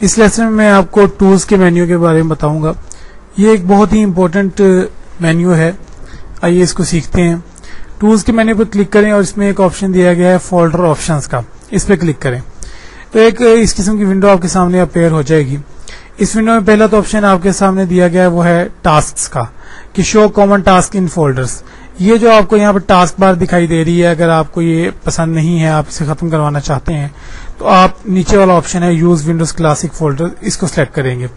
اس lesson میں آپ کو ٹولز کے مینیو کے بارے میں بتاؤں گا. یہ ایک بہت ہی امپورٹنٹ مینیو ہے. آئیے اس کو سیکھتے ہیں. ٹولز کے مینیو پر کلک کریں اور اس میں ایک آپشن دیا گیا ہے فولڈر آپشنز کا. اس پہ کلک کریں تو ایک اس قسم کی ونڈو آپ کے سامنے اپیئر ہو جائے گی. اس ونڈو میں پہلا تو آپشن آپ کے سامنے دیا گیا ہے وہ ہے ٹاسکس کا کہ شو کامن ٹاسک ان فولڈرز. یہ جو آپ کو یہاں پر ٹاسک بار دکھائی دے رہی ہے، اگر آپ کو یہ پسند نہیں ہے، آپ اسے ختم کروانا چاہتے ہیں تو آپ نیچے والا آپشن ہے یوز ونڈوز کلاسک فولڈر، اس کو سلیکٹ کریں گے.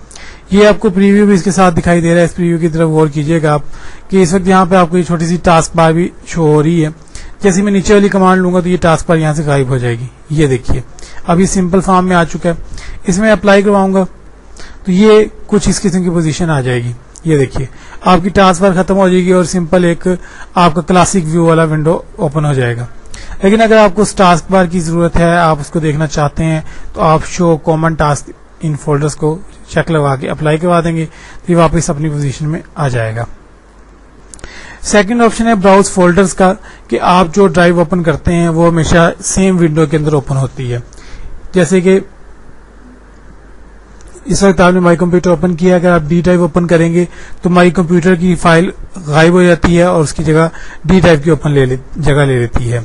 یہ آپ کو پریویو بھی اس کے ساتھ دکھائی دے رہا ہے. اس پریویو کی طرف غور کیجیے گا آپ کہ اس وقت یہاں پہ آپ کو یہ چھوٹی سی ٹاسک بار بھی شو ہو رہی ہے. جیسے میں نیچے والی کمانڈ لوں گا تو یہ ٹاسک بار یہاں سے غائب ہو جائے گی. یہ دیکھیے اب یہ سمپل فارم میں آ چکا ہے. اس میں اپلائی کرواؤں گا تو یہ کچھ اس قسم کی پوزیشن آ جائے گی. یہ دیکھیے آپ کی ٹاسک بار ختم ہو جائے گی اور سمپل ایک آپ کا کلاسک ویو والا ونڈو اوپن ہو جائے گا. لیکن اگر آپ کو اس ٹاسک بار کی ضرورت ہے، آپ اس کو دیکھنا چاہتے ہیں تو آپ شو کامن ٹاسک ان فولڈرز کو چیک لگا کے اپلائی کروا دیں گے تو یہ واپس اپنی پوزیشن میں آ جائے گا. سیکنڈ آپشن ہے براؤز فولڈرز کا کہ آپ جو ڈرائیو اوپن کرتے ہیں وہ ہمیشہ سیم ونڈو کے اندر اوپن ہوتی ہے. جیسے کہ اس وقت آپ نے مائی کمپیوٹر اوپن کیا، اگر آپ ڈی ڈرائیو اوپن کریں گے تو مائی کمپیوٹر کی فائل غائب ہو جاتی ہے اور اس کی جگہ ڈی ڈرائیو کی جگہ لے لیتی ہے.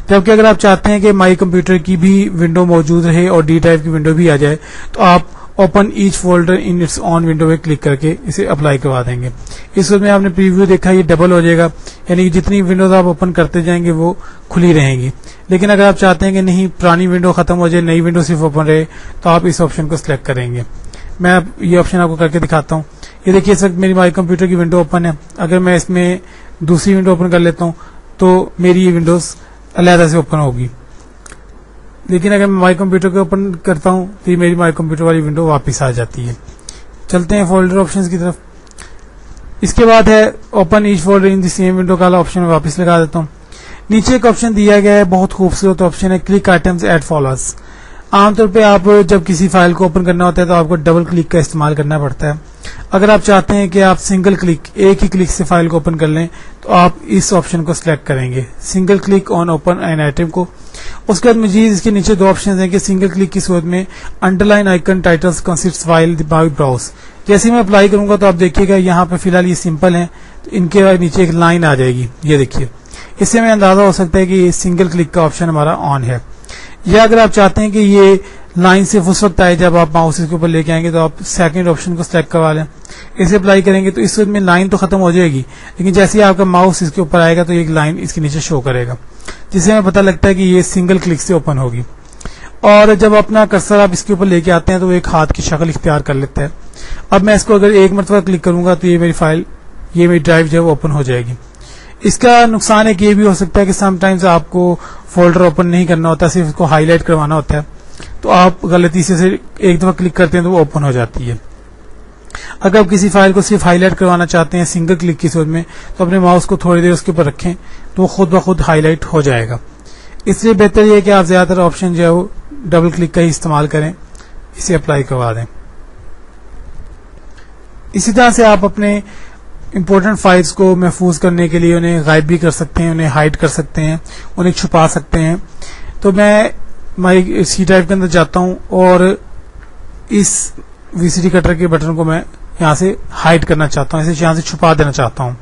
جبکہ اگر آپ چاہتے ہیں کہ مائی کمپیوٹر کی بھی ونڈو موجود رہے اور ڈی ڈرائیو کی ونڈو بھی آ جائے تو آپ open each folder in its own window میں کلک کر کے اسے اپلائی کروا دیں گے. اس وقت میں آپ نے پریویو دیکھا یہ ڈبل ہو جائے گا، یعنی کہ جتنی ونڈوز آپ اوپن کرتے جائیں گے وہ کھلی رہیں گی. لیکن اگر آپ چاہتے ہیں کہ نہیں پرانی ونڈو ختم ہو جائے، نئی ونڈو صرف اوپن رہے تو آپ اس آپشن کو سلیکٹ کریں گے. میں اب یہ آپشن آپ کو کر کے دکھاتا ہوں. یہ دیکھیے اس وقت میری مائی کمپیوٹر کی ونڈو اوپن ہے. اگر میں اس میں دوسری ونڈو اوپن کر لیتا ہوں تو میری یہ ونڈوز علیحدہ سے اوپن ہوگی. لیکن اگر میں مائی کمپیوٹر کو اوپن کرتا ہوں تو یہ میری مائی کمپیوٹر والی ونڈو واپس آ جاتی ہے. چلتے ہیں فولڈر آپشنز کی طرف. اس کے بعد ہے open each folder in the same window کا آپشن میں واپس لگا دیتا ہوں. نیچے ایک آپشن دیا گیا ہے، بہت خوبصورت آپشن ہے کلک آئٹمز ایٹ فالوز. عام طور پہ آپ جب کسی فائل کو اوپن کرنا ہوتا ہے تو آپ کو ڈبل کلک کا استعمال کرنا پڑتا ہے. اگر آپ چاہتے ہیں کہ آپ سنگل کلک ایک ہی کلک سے فائل کو اوپن کر لیں تو آپ اس آپشن کو سلیکٹ کریں گے، single click on open an item کو. اس کے بعد مزید اس کے نیچے دو آپشن ہیں کہ سنگل کلک کی صورت میں underline icon titles consists file by browse. جیسے میں اپلائی کروں گا تو آپ دیکھیے گا یہاں پہ فی الحال یہ سمپل ہے تو ان کے نیچے ایک لائن آ جائے گی. یہ دیکھیے اس سے ہمیں اندازہ ہو سکتا ہے کہ یہ سنگل کلک کا آپشن ہمارا آن ہے. یا اگر آپ چاہتے ہیں کہ یہ لائن صرف اس وقت آئے جب آپ ماؤس اس کے اوپر لے کے آئیں گے تو آپ سیکنڈ آپشن کو سلیکٹ کروا لیں. اسے اپلائی کریں گے تو اس وقت میں لائن تو ختم ہو جائے گی، لیکن جیسے ہی آپ کا ماؤس اس کے اوپر آئے گا تو ایک لائن اس کے نیچے شو کرے گا، جس سے ہمیں پتہ لگتا ہے کہ یہ سنگل کلک سے اوپن ہوگی. اور جب اپنا کرسر آپ اس کے اوپر لے کے آتے ہیں تو وہ ایک ہاتھ کی شکل اختیار کر لیتا ہے. اب میں اس کو اگر ایک مرتبہ کلک کروں گا تو یہ میری فائل، یہ میری ڈرائیو جو ہے وہ اوپن ہو جائے گی. اس کا نقصان ایک یہ بھی ہو سکتا ہے کہ سم ٹائمز آپ کو فولڈر اوپن نہیں کرنا ہوتا، صرف اس کو ہائی لائٹ کروانا ہوتا ہے تو آپ غلطی سے ایک دفعہ کلک کرتے ہیں تو وہ اوپن ہو جاتی ہے. اگر آپ کسی فائل کو صرف ہائی لائٹ کروانا چاہتے ہیں سنگل کلک کی صورت میں تو اپنے ماؤس کو تھوڑی دیر اس کے اوپر رکھیں تو وہ خود بخود ہائی لائٹ ہو جائے گا. اس لیے بہتر یہ ہے کہ آپ زیادہ تر آپشن جو ہے وہ ڈبل کلک کا ہی استعمال کریں، اسے اپلائی کروا دیں. اسی طرح سے آپ اپنے امپورٹنٹ فائلز کو محفوظ کرنے کے لیے انہیں غائب بھی کر سکتے ہیں، انہیں ہائڈ کر سکتے ہیں، انہیں چھپا سکتے ہیں. تو میں مائی سی ڈرائیو کے اندر جاتا ہوں اور اس وی سی ڈی کٹر کے بٹن کو میں یہاں سے ہائڈ کرنا چاہتا ہوں، اسے یہاں سے چھپا دینا چاہتا ہوں.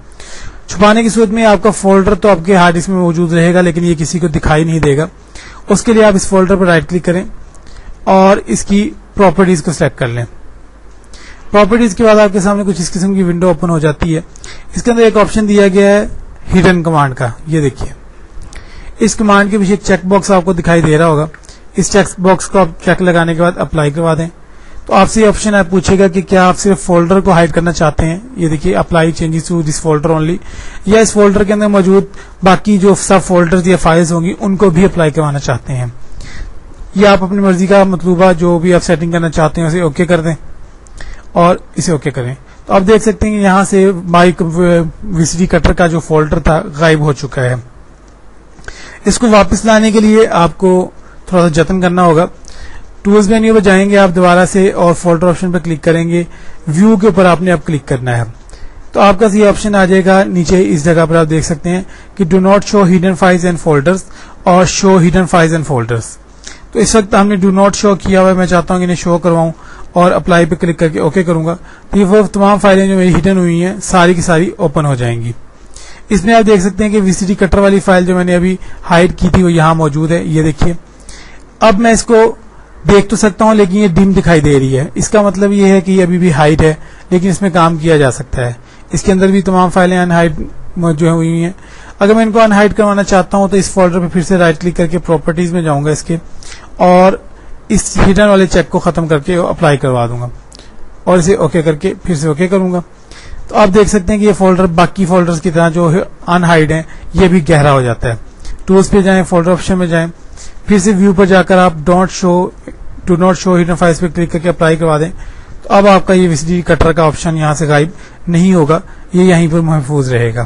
چھپانے کی صورت میں آپ کا فولڈر تو آپ کے ہارڈ ڈسک میں موجود رہے گا لیکن یہ کسی کو دکھائی نہیں دے گا. اس کے لیے آپ اس فولڈر پر رائٹ کلک کریں اور اس کی پراپرٹیز کو سلیکٹ کر لیں. پراپرٹیز کے بعد آپ کے سامنے کچھ اس قسم کی ونڈو اوپن ہو جاتی ہے. اس کے اندر ایک آپشن دیا گیا ہے ہڈن کمانڈ کا. یہ دیکھیے اس کمانڈ کے پیچھے ایک چیک باکس آپ کو دکھائی دے رہا ہوگا. اس چیک باکس کو آپ چیک لگانے کے بعد اپلائی کروا دیں تو آپ سے یہ آپشن آپ پوچھے گا کہ کیا آپ صرف فولڈر کو ہائڈ کرنا چاہتے ہیں. یہ دیکھیے apply changes to this folder only, یا اس فولڈر کے اندر موجود باقی جو سب فولڈرز یا فائلز ہوں گی ان کو بھی اپلائی کروانا چاہتے ہیں. یا آپ اپنی مرضی کا مطلوبہ جو بھی آپ سیٹنگ کرنا چاہتے ہیں اسے اوکے کر دیں اور اسے اوکے کریں. تو آپ دیکھ سکتے ہیں کہ یہاں سے مائی وی سی ڈی کٹر کا جو فولڈر تھا غائب ہو چکا ہے. اس کو واپس لانے کے لیے آپ کو تھوڑا سا جتن کرنا ہوگا. ٹولز مینیو پہ جائیں گے آپ دوبارہ سے اور فولڈر آپشن پہ کلک کریں گے. ویو کے اوپر آپ نے اب کلک کرنا ہے تو آپ کا یہ آپشن آ جائے گا نیچے اس جگہ پر. آپ دیکھ سکتے ہیں کہ do not show hidden files and folders اور شو ہڈن فائلز اینڈ فولڈرز. تو اس وقت ہم نے ڈو ناٹ شو کیا ہوا ہے، میں چاہتا ہوں کہ انہیں شو کرواؤں اور اپلائی پہ کلک کر کے اوکے کروں گا، تو یہ وہ تمام فائلیں جو میری ہڈن ہوئی ہیں ساری کی ساری اوپن ہو جائیں گی۔ اس میں آپ دیکھ سکتے ہیں کہ وی سی ڈی کٹر والی فائل جو میں نے ابھی ہائڈ کی تھی وہ یہاں موجود ہے، یہ دیکھیے۔ اب میں اس کو دیکھ تو سکتا ہوں لیکن یہ ڈم دکھائی دے رہی ہے، اس کا مطلب یہ ہے کہ یہ ابھی بھی ہائڈ ہے، لیکن اس میں کام کیا جا سکتا ہے۔ اس کے اندر بھی تمام فائلیں ان ہائڈ جو ہوئی ہیں۔ اگر میں ان کو ان ہائڈ کروانا چاہتا ہوں تو اس فولڈر پہ پھر سے رائٹ کلک کر کے پراپرٹیز میں جاؤں گا اس کے، اور اس ہڈن والے چیک کو ختم کر کے اپلائی کروا دوں گا اور اسے اوکے کر کے پھر سے اوکے کروں گا۔ تو آپ دیکھ سکتے ہیں کہ یہ فولڈر باقی فولڈرز کی طرح جو ان ہائڈ ہیں یہ بھی گہرا ہو جاتا ہے۔ ٹولز پہ جائیں، فولڈر آپشن میں جائیں، پھر سے ویو پر جا کر آپ do not show hidden files پہ کلک کر کے اپلائی کروا دیں، تو اب آپ کا یہ وی سی ڈی کٹر کا آپشن یہاں سے غائب نہیں ہوگا، یہ یہیں پر محفوظ رہے گا۔